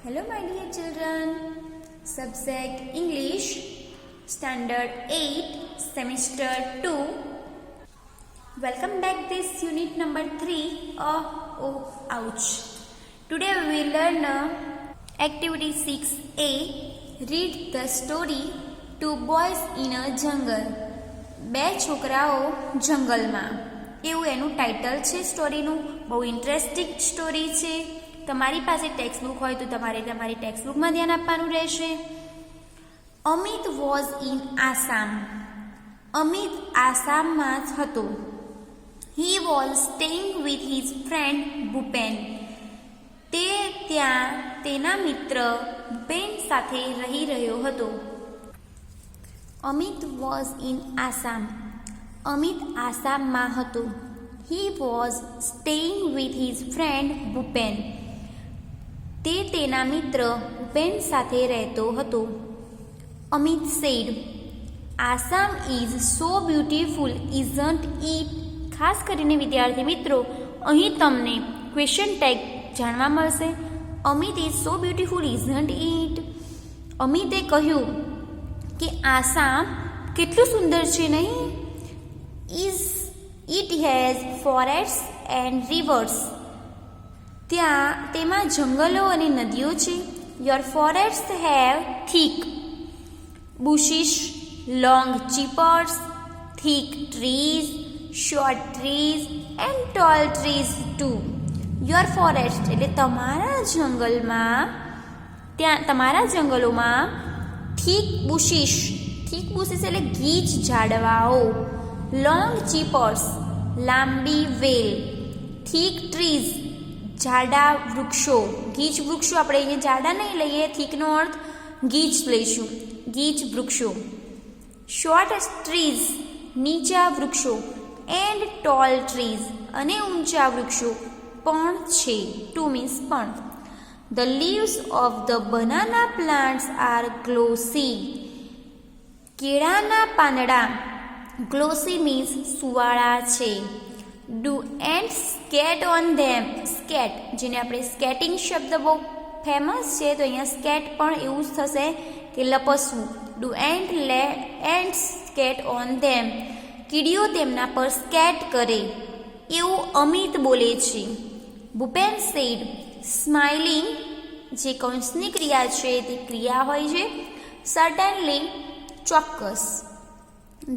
Hello my dear children, subject English, standard 8, semester 2. Welcome back this unit number 3, ouch. Today we will learn activity 6a, read the story Two Boys in a Jungle. બે છોકરાઓ જંગલમાં એવું એનું title છે સ્ટોરીનું. બહુ interesting story છે. તમારી પાસે ટેક્સ્ટ બુક હોય તો તમારે તમારી ટેક્સ્ટ બુકમાં ધ્યાન આપવાનું રહેશે. Amit was in Assam. અમિત આસામમાં હતો. He was staying with his friend Bhupen. તે ત્યાં તેના મિત્ર ભૂપેન સાથે રહી રહ્યો હતો. Amit was in Assam. અમિત આસામમાં હતો. He was staying with his friend Bhupen. તે તેના મિત્ર ભૂપેન સાથે રહેતો હતો. Amit said, Assam is so beautiful isn't it. ખાસ કરીને વિદ્યાર્થી મિત્રો, અહીં તમને ક્વેશ્ચન ટેગ જાણવા મળશે. Amit is so beautiful isn't it. અમિતે કહ્યું કે આસામ કેટલું સુંદર છે નહીં? It has forest and rivers. તેમાં જંગલો અને નદીઓ છે. Your forest have thick bushes, long cheepers, thick trees, short trees and tall trees too. Your forest એટલે તમારા જંગલોમાં thick bushes એટલે ગીચ ઝાડવાઓ, long cheepers લાંબી વેલ, thick trees જાડા વૃક્ષો. ગીચ વૃક્ષો આપણે અહીંયા જાડા નહીં લઈએ, થીકનો અર્થ ગીચ લઈશું, ગીચ વૃક્ષો. શોર્ટ ટ્રીઝ નીચા વૃક્ષો, એન્ડ ટોલ ટ્રીઝ અને ઊંચા વૃક્ષો પણ છે. ટુ મીન્સ પણ. The leaves of the banana plants are glossy. કેળાના પાંદડા, ગ્લોસી મીન્સ સુવાળા છે. Do and skate on them. Skate જેને આપણે સ્કેટિંગ શબ્દ બહુ ફેમસ છે, તો અહીંયા સ્કેટ પણ એવું જ થશે કે લપસવું. Do and skate on them. કીડીઓ તેમના પર સ્કેટ કરે એવું અમિત બોલે છે. ભૂપેન સેડ, સ્માઇલિંગ જે કૌંસની ક્રિયા છે તે ક્રિયા હોય છે. સર્ટનલી ચોક્કસ.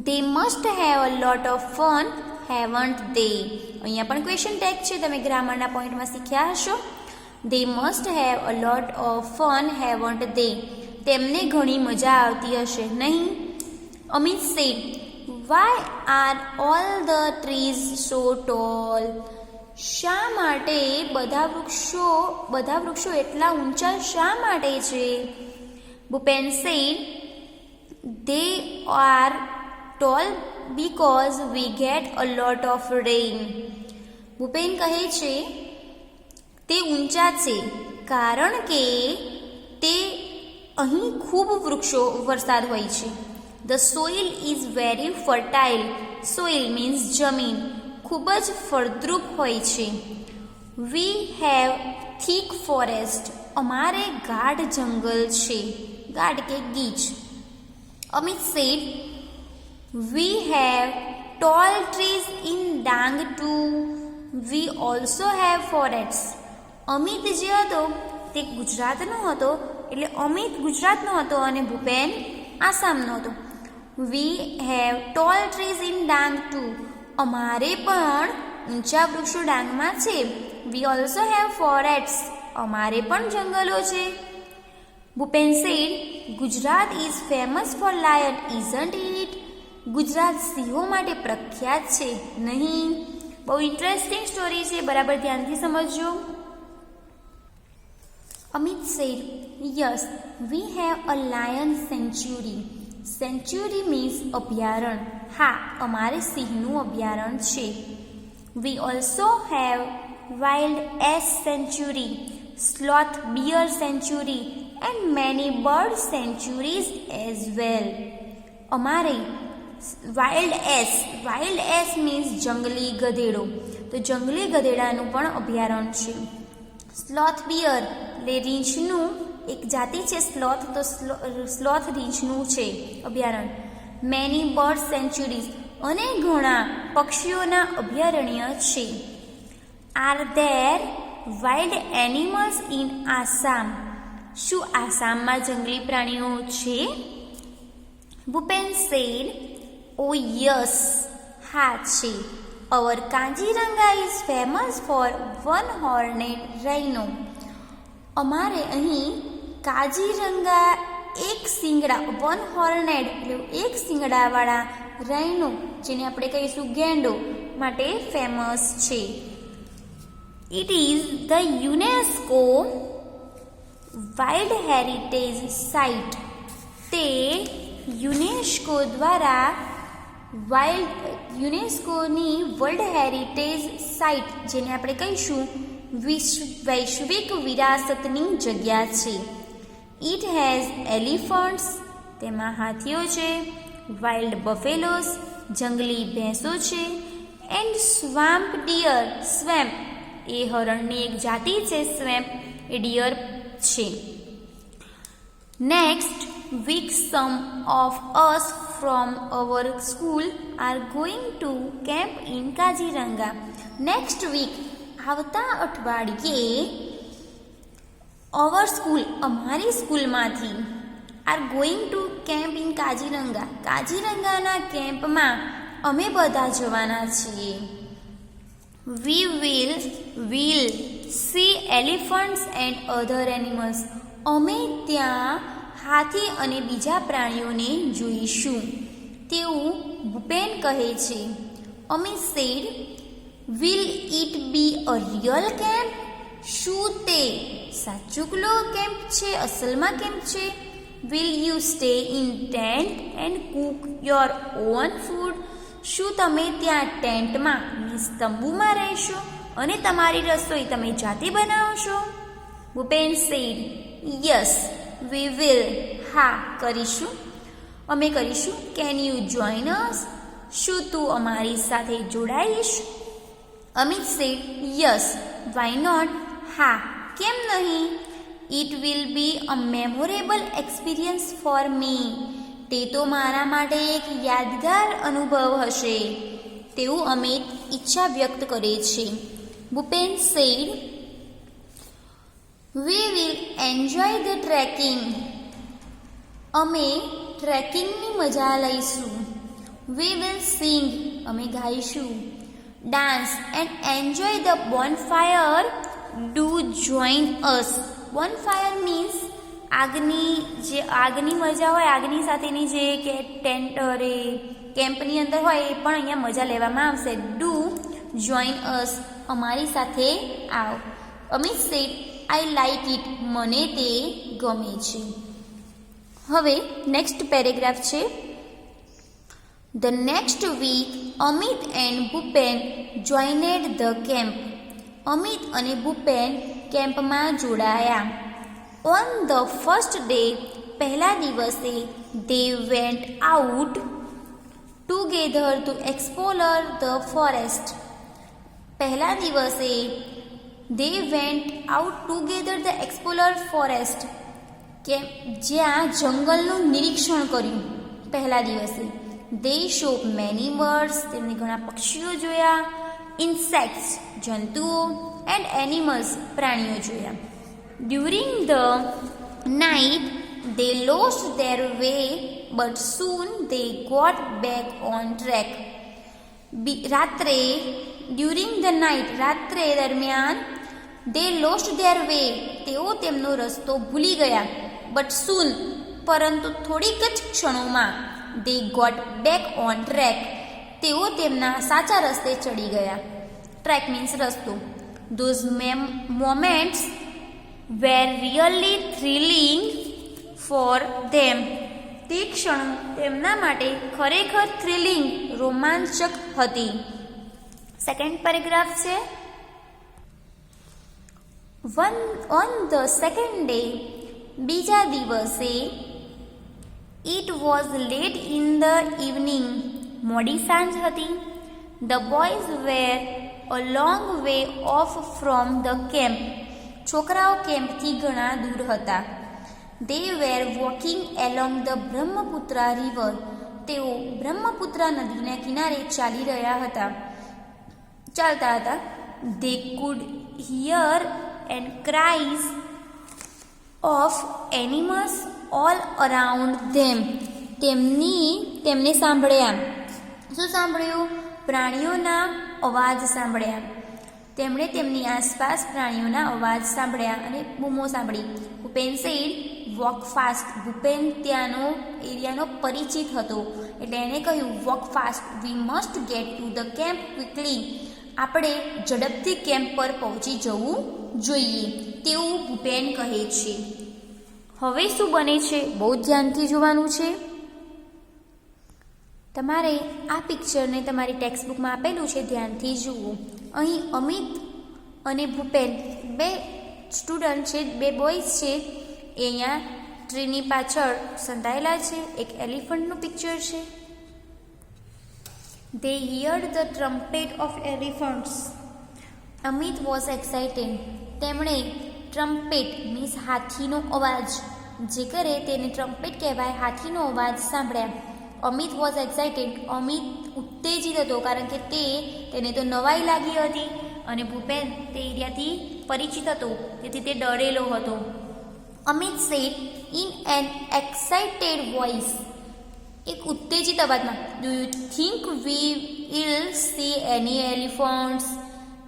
They must have a lot of fun haven't they. અહીંયા પણ ક્વેશ્ચન ટેગ છે, તમે ગ્રામરના પોઈન્ટમાં શીખ્યા હશો. They must have a lot of fun haven't they. તેમને ઘણી મજા આવતી હશે નહીં? Amit said, why are all the trees so tall. શા માટે બધા વૃક્ષો એટલા ઊંચા શા માટે છે? Bhupen said, they are tall because we get a lot of rain. Bhupen કહે છે તે ઊંચા છે કારણ કે તે અહીં ખૂબ વરસાદ હોય છે. The soil is very fertile. Soil means જમીન, ખૂબ જ ફળદ્રુપ હોય છે. We have thick forest. અમારે ગાઢ જંગલ છે. ગાઢ કે ગીચ. Amit said, we have tall trees in Dang too. We also have forest. Amit જે હતો તે ગુજરાતનો હતો, એટલે અમિત ગુજરાતનો હતો અને ભૂપેન આસામનો હતો. We have tall trees in Dang too. અમારે પણ ઊંચા વૃક્ષો ડાંગમાં છે. We also have forest. અમારે પણ જંગલો છે. Bhupen said, Gujarat is famous for lion isn't it. Gujarat સિંહો માટે પ્રખ્યાત છે નહીં? બહુ ઇન્ટરેસ્ટિંગ સ્ટોરી છે, બરાબર ધ્યાનથી સમજજો. Amit said, yes we have a lion sanctuary. Sanctuary means અભયારણ્ય. હા, અમારે સિંહનું અભયારણ્ય છે. We also have wild ass sanctuary, sloth bear sanctuary and many bird sanctuaries as well. અમારે વાઇલ્ડ એસ મીન્સ જંગલી ગધેડો, તો જંગલી ગધેડાનું પણ અભયારણ્ય છે. સ્લોથ બિયર એટલે રીંછનું એક જાતિ છે સ્લોથ, તો સ્લોથ રીંછનું છે અભયારણ્ય. મેની બર્ડ સેન્ચ્યુરીઝ અને ઘણા પક્ષીઓના અભયારણ્ય છે. Are there wild animals in Assam? શું આસામમાં જંગલી પ્રાણીઓ છે? ભૂપેન સેડ, ઓ યસ, હા છે. Our Kaziranga is famous for one horned rhino. અમારે અહીં કાજીરંગા એક શિંગડા, વન હોર્નેડ એટલે એક શિંગડાવાળા રાઇનો, જેને આપણે કહીશું ગેંડો, માટે ફેમસ છે. It is the UNESCO wild heritage site. તે યુનેસ્કો દ્વારા યુનેસ્કોની વર્લ્ડ હેરિટેજ સાઇટ, જેને આપણે કહીશું વૈશ્વિક વિરાસતની જગ્યા છે. ઇટ હેઝ એલિફન્ટ્સ, તેમાં હાથીઓ છે. વાઇલ્ડ બફેલોસ, જંગલી ભેંસો છે. એન્ડ સ્વામ્પ ડિયર, સ્વેમ્પ એ હરણની એક જાતિ છે, સ્વેમ્પ એ ડિયર છે. Next week some of us from our school are going to camp in Kaziranga. Next week આવતા અઠવાડિયે અવર સ્કૂલ અમારી સ્કૂલમાંથી are going to camp in Kaziranga, કાજીરંગાના કેમ્પમાં અમે બધા જવાના છીએ. We will see elephants and other animals. અમે ત્યાં હાથી અને બીજા પ્રાણીઓને જોઈશું, તેવું ભૂપેન કહે છે. Amit said, will it be a real camp? શું તે સાચુકલો કેમ્પ છે, અસલમાં કેમ્પ છે? Will you stay in tent and cook your own food? શું તમે ત્યાં ટેન્ટમાં મીન્સ તંબુમાં રહેશો અને તમારી રસોઈ તમે જાતે બનાવશો? Bhupen said, yes we will, હા કરીશું, અમે કરીશું. Can you join us? શું તું અમારી સાથે જોડાઈશ? Amit said, yes, why not, હા કેમ નહીં. It will be a memorable experience for me. તે તો મારા માટે એક યાદગાર અનુભવ હશે, તેવું અમિત ઈચ્છા વ્યક્ત કરે છે. Bhupen said, we will enjoy the trekking. અમે ટ્રેકિંગની મજા લઈશું. વી વિલ સિંગ, અમે ગાઈશું. Dance and enjoy the bonfire. Do join us. Bonfire means આગની મજા હોય, આગની સાથેની જે કે ટેન્ટ રે કેમ્પની અંદર હોય, એ પણ અહીંયા મજા લેવામાં આવશે. ડુ જોઈન અસ, અમારી સાથે આવ. Amit said, I like it, મને તે ગમે છે. હવે નેક્સ્ટ પેરેગ્રાફ છે. The next week Amit and Bhupen joined the camp. Amit અને ભૂપેન કેમ્પમાં જોડાયા. ઓન ધ ફર્સ્ટ ડે, પહેલા દિવસે, they went out together to explore the forest. પહેલા દિવસે they went out together the explore forest, કે જ્યાં જંગલનું નિરીક્ષણ કર્યું પહેલા દિવસે. દે શો મેની બર્ડ્સ, તેમને ઘણા પક્ષીઓ જોયા. ઇન્સેક્ટ્સ, જંતુઓ. એન્ડ એનિમલ્સ, પ્રાણીઓ જોયા. During the night they lost their way but soon they got back on track. રાત્રે, ડ્યુરિંગ ધ નાઇટ, રાત્રે દરમિયાન, દે લોસ્ટ ધેર વે, તેઓ તેમનો રસ્તો ભૂલી ગયા. બટ સૂન, પરંતુ થોડીક જ ક્ષણોમાં, they got back on track, તેઓ તેમના સાચા રસ્તે ચડી ગયા. ટ્રેક મીન્સ રસ્તો. Those moments were really thrilling for them. તે ક્ષણો તેમના માટે ખરેખર થ્રિલિંગ, રોમાંચક હતી. સેકન્ડ પેરેગ્રાફ છે. ઓન ધ સેકન્ડ ડે, બીજા દિવસે, it was late in the evening, મોડી સાંજ હતી. The boys were a long way of from the camp. છોકરાઓ કેમ્પથી ઘણા દૂર હતા. They were walking along the Brahmaputra river. તેઓ બ્રહ્મપુત્રા નદીના કિનારે ચાલતા હતા. They could hear and cries of animals all around them. તેમને સાંભળ્યા. શું સાંભળ્યું? પ્રાણીઓના અવાજ સાંભળ્યા. તેમણે તેમની આસપાસ પ્રાણીઓના અવાજ સાંભળ્યા અને બૂમો સાંભળી. Bhupen said walk fast. Bhupen ત્યાંનો એરિયાનો પરિચિત હતો એટલે એણે કહ્યું walk fast. We must get to the camp quickly. આપણે ઝડપથી કેમ્પ પર પહોંચી જવું જોઈએ તેવું ભૂપેન કહે છે. હવે શું બને છે બહુ ધ્યાનથી જોવાનું છે. તમારે આ પિક્ચરને તમારી ટેક્સ્ટબુકમાં આપેલું છે, ધ્યાનથી જુઓ. અહીં અમિત અને ભૂપેન બે સ્ટુડન્ટ છે, બે બોયઝ છે, એ અહીંયા ટ્રીની પાછળ સંતાયેલા છે. એક એલિફન્ટનું પિક્ચર છે. They heard the trumpet of elephants. Amit was excited. તેમણે ટ્રમ્પેટ મીન્સ હાથીનો અવાજ જે કરે તેને ટ્રમ્પેટ કહેવાય. હાથીનો અવાજ સાંભળ્યા. Amit was excited. અમિત ઉત્તેજિત હતો કારણ કે તેને તો નવાઈ લાગી હતી અને ભૂપેન તે એરિયાથી પરિચિત હતો તેથી તે ડરેલો હતો. Amit sad in an excited voice, એક ઉત્તેજિત અવાજમાં, do you think we will C any elephants?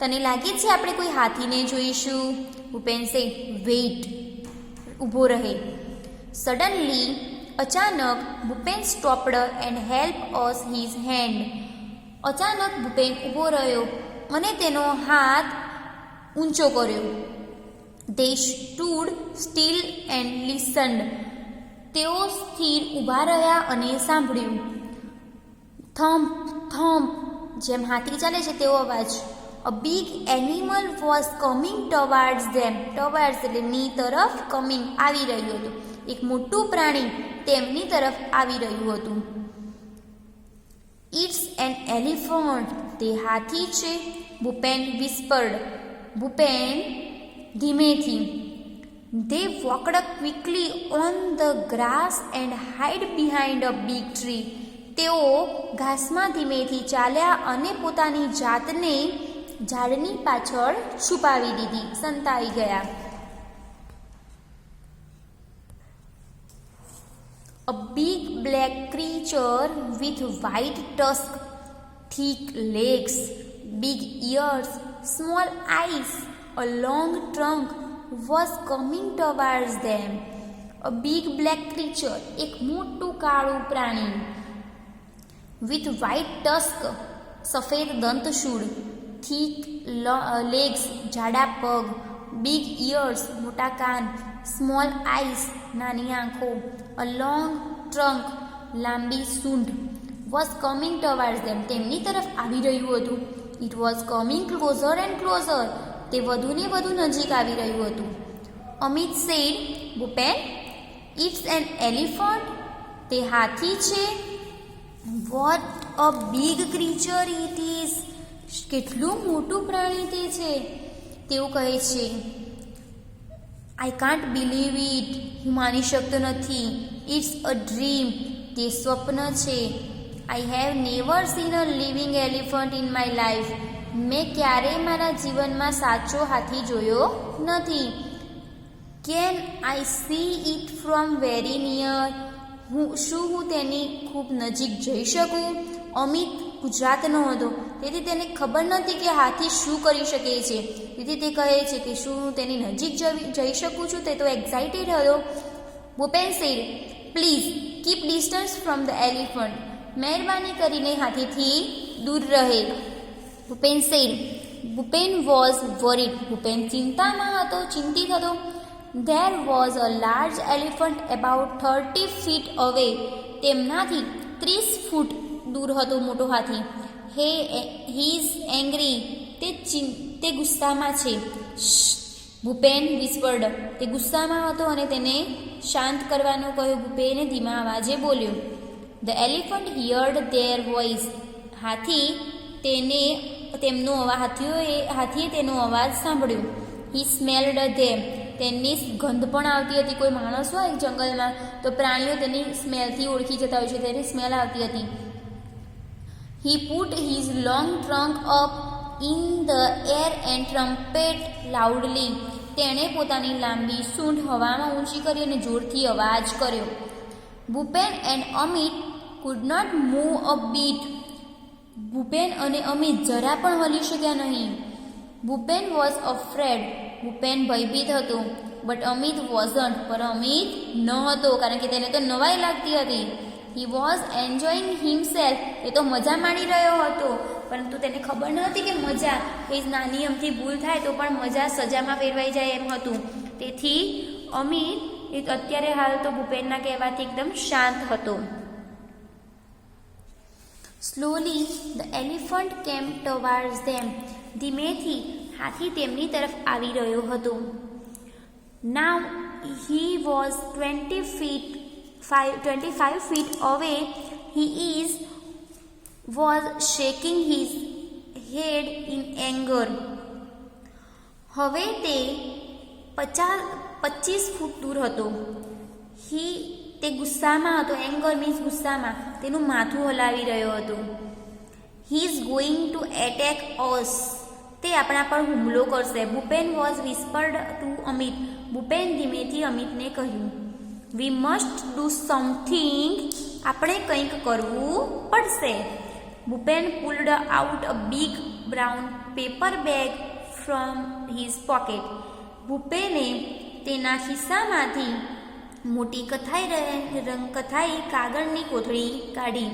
તને લાગે છે આપણે કોઈ હાથીને જોઈશું? ભૂપેન સેડ વેઇટ, ઊભો રહે. સડનલી, અચાનક, Bhupen stopped and help us his hand. અચાનક ભૂપેન ઊભો રહ્યો અને તેનો હાથ ઊંચો કર્યો. They stood still and listened. તેઓ સ્થિર ઊભા રહ્યા અને સાંભળ્યું. થમ્પ થમ્પ, જેમ હાથી ચાલે છે તેવો અવાજ. A big animal was coming towards them. Towards એટલે ની તરફ, કમિંગ આવી રહ્યું હતું. એક મોટું પ્રાણી તેમની તરફ આવી રહ્યું હતું. It's an elephant. તે હાથી છે. ભૂપેન whispered. ભૂપેન ધીમેથી. They walked quickly on the grass and hid behind a big tree. તેઓ ઘાસમાં ધીમેથી ચાલ્યા અને પોતાની જાતને ઝાડની પાછળ છુપાવી દીધી, સંતાઈ ગયા. A big black creature with white tusk, thick legs, big ears, small eyes, a long trunk was coming towards them. A big black creature, એક મોટું કાળું પ્રાણી. With white tusk, સફેદ દંતશૂળ. Thick legs, જાડા પગ. Big ears, મોટા કાન. Small eyes, નાની આંખો. A long trunk, લાંબી સૂંઢ. Was coming towards them, તેમની તરફ આવી રહ્યું હતું. It was coming closer and closer. તે વધુને વધુ નજીક આવી રહ્યું હતું. Amit said, Bhupen, it's an elephant. તે હાથી છે. What a big creature it is. કેટલું મોટું પ્રાણી તે છે. તેવું કહે છે. I can't believe it. હું માની શકતો નથી. It's a dream. તે સ્વપ્ન છે. I have never seen a living elephant in my life. મેં ક્યારેય મારા જીવનમાં સાચો હાથી જોયો નથી. Can I see it from very near? શું હું તેની ખૂબ નજીક જઈ શકું? અમિત ગુજરાતનો હતો તેથી તેને ખબર નથી કે હાથી શું કરી શકે છે. તેથી તે કહે છે કે શું હું તેની નજીક જઈ શકું છું? તે તો એક્સાઇટેડ હતો. Bhupen said, please keep distance from the elephant. મહેરબાની કરીને હાથીથી દૂર રહે. Bhupen said, Bhupen was worried. Bhupen ચિંતામાં હતો, ચિંતિત હતો. There was a large elephant about 30 feet away. તેમનાથી 30 ફૂટ દૂર હતો મોટો હાથી. He is angry. તે ગુસ્સામાં છે. ભૂપેન whispered. તે ગુસ્સામાં હતો અને તેને શાંત કરવાનું કહ્યું. ભૂપેને ધીમા અવાજે બોલ્યો. The elephant heard their voice. હાથીએ તેનો અવાજ સાંભળ્યો. હી સ્મેલ્ડ ધેમ, તેની ગંધ પણ આવતી હતી. કોઈ માણસ હોય જંગલમાં તો પ્રાણીઓ તેની સ્મેલથી ઓળખી જતા હોય છે, તેની સ્મેલ આવતી હતી. હી put his long trunk up in the air and trumpet loudly, તેણે પોતાની લાંબી સૂંઢ હવામાં ઊંચી કરી અને જોરથી અવાજ કર્યો. Bhupen and Amit could not move a bit, Bhupen અને અમિત જરા પણ હલી શક્યા નહીં. ભૂપેન વોઝ અફ્રેડ, ભૂપેન ભયભીત હતો. બટ અમિત વોઝન્ટ, પર અમિત ન હતો, કારણ કે તેને તો નવાઈ લાગતી હતી. હી વોઝ એન્જોયિંગ હિમસેલ્ફ, એ તો મજા માણી રહ્યો હતો, પરંતુ તેને ખબર ન હતી કે મજા એ નાની અમથી ભૂલ થાય તો પણ મજા સજામાં ફેરવાઈ જાય એમ હતું. તેથી અમિત એ અત્યારે હાલ તો ભૂપેનના કહેવાથી એકદમ શાંત હતો. સ્લોલી ધ એલિફન્ટ કેમ ટુવર્ડ્સ ધેમ, ધીમેથી હાથી તેમની તરફ આવી રહ્યો હતો. નાવ he was 25 feet away. He was shaking his head in anger. હવે તે 25 ફૂટ દૂર હતો. તે ગુસ્સામાં હતો. એંગર મીન્સ ગુસ્સામાં, તેનું માથું હલાવી રહ્યો હતો. He is going to attack us, તે આપણા પર હુમલો કરશે. Bhupen was whispered to Amit, Bhupen ધીમેથી અમિતને કહ્યું. વી મસ્ટ ડુ સમથિંગ, આપણે કંઈક કરવું પડશે. Bhupen pulled out a big brown paper bag from his pocket, ભૂપેને તેના ખિસ્સામાંથી મોટી કથાઈ કાગળની કોથળી કાઢી.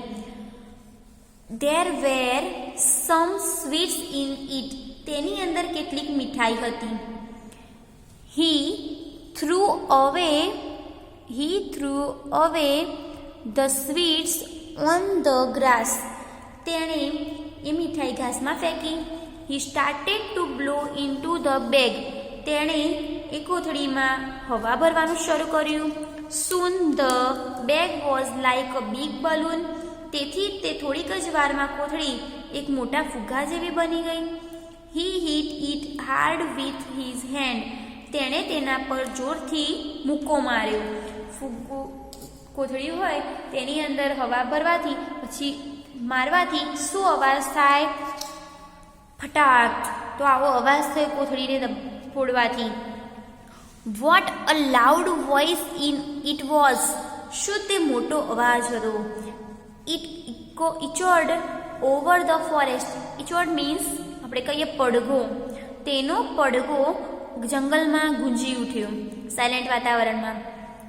There were some sweets in it, તેની અંદર કેટલીક મીઠાઈ હતી. He threw away the sweets on the grass, તેણે એ મીઠાઈ ઘાસમાં ફેંકી. He started to blow into the bag, તેણે એ કોથળીમાં હવા ભરવાનું શરૂ કર્યું. Soon the bag was like a big balloon, તેથી તે થોડીક જ વારમાં કોથળી એક મોટા ફુગ્ગા જેવી બની ગઈ. He hit it hard with his hand, તેણે તેના પર જોરથી મુક્કો માર્યો. ફુગ્ગો કોથળી હોય તેની અંદર હવા ભરવાથી પછી મારવાથી શું અવાજ થાય? ફટાક, તો આવો અવાજ થયો કોથળીને ફોડવાથી. What a loud voice it was, શું તે મોટો અવાજ હતો. It echoed over the forest, echoed means આપણે કહીએ પડઘો, તેનો પડઘો જંગલમાં ગુંજી ઉઠ્યો સાયલેન્ટ વાતાવરણમાં.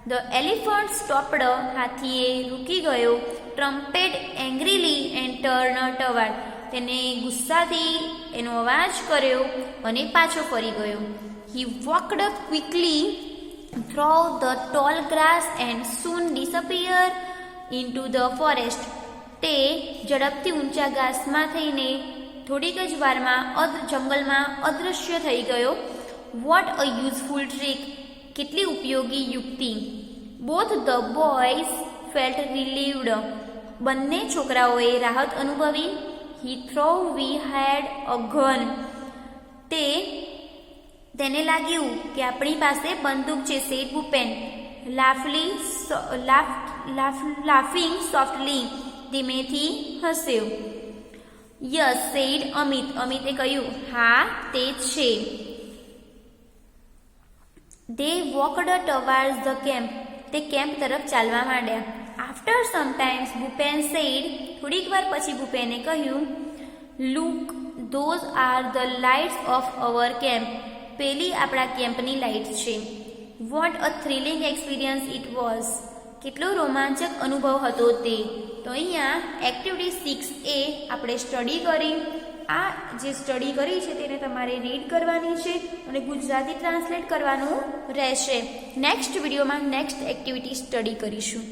ધ એલિફન્ટ સ્ટોપ્ડ, હાથીએ રૂકી ગયો. Trumpet angrily and turn toward, તેને ગુસ્સાથી એનો અવાજ કર્યો અને પાછો ફરી ગયો. He walked quickly through the tall grass and soon disappear into the forest, તે ઝડપથી ઊંચા ઘાસમાં થઈને થોડીક જ વારમાં જંગલમાં અદૃશ્ય થઈ ગયો. વોટ અ યુઝફુલ ટ્રીક, કેટલી ઉપયોગી યુક્તિ. Both the boys felt relieved, બંને છોકરાઓએ રાહત અનુભવી. હી થ્રો વી હેડ અ ગન, તેને લાગ્યું કે આપણી પાસે બંદૂક છે. સેડ ભૂપેન લાફિંગ સોફ્ટલી, ધીમેથી હસ્યો. યસ સેડ અમિત, અમિતે કહ્યું હા તે છે. They walked towards the camp, તે કેમ્પ તરફ ચાલવા માંડ્યા. After some times Bhupen said, થોડીક વાર પછી ભૂપેને કહ્યું. Look, those are the lights of our camp, પેલી આપણા કેમ્પની લાઇટ છે. What a thrilling experience it was, કેટલો રોમાંચક અનુભવ હતો તે. તો અહીંયા એક્ટિવિટી 6A આપણે સ્ટડી કરી. આ જે સ્ટડી કરી છે તેને તમારે રીડ કરવાની છે અને ગુજરાતી ટ્રાન્સલેટ કરવાનું રહેશે. નેક્સ્ટ વિડીયોમાં નેક્સ્ટ એક્ટિવિટી સ્ટડી કરીશું.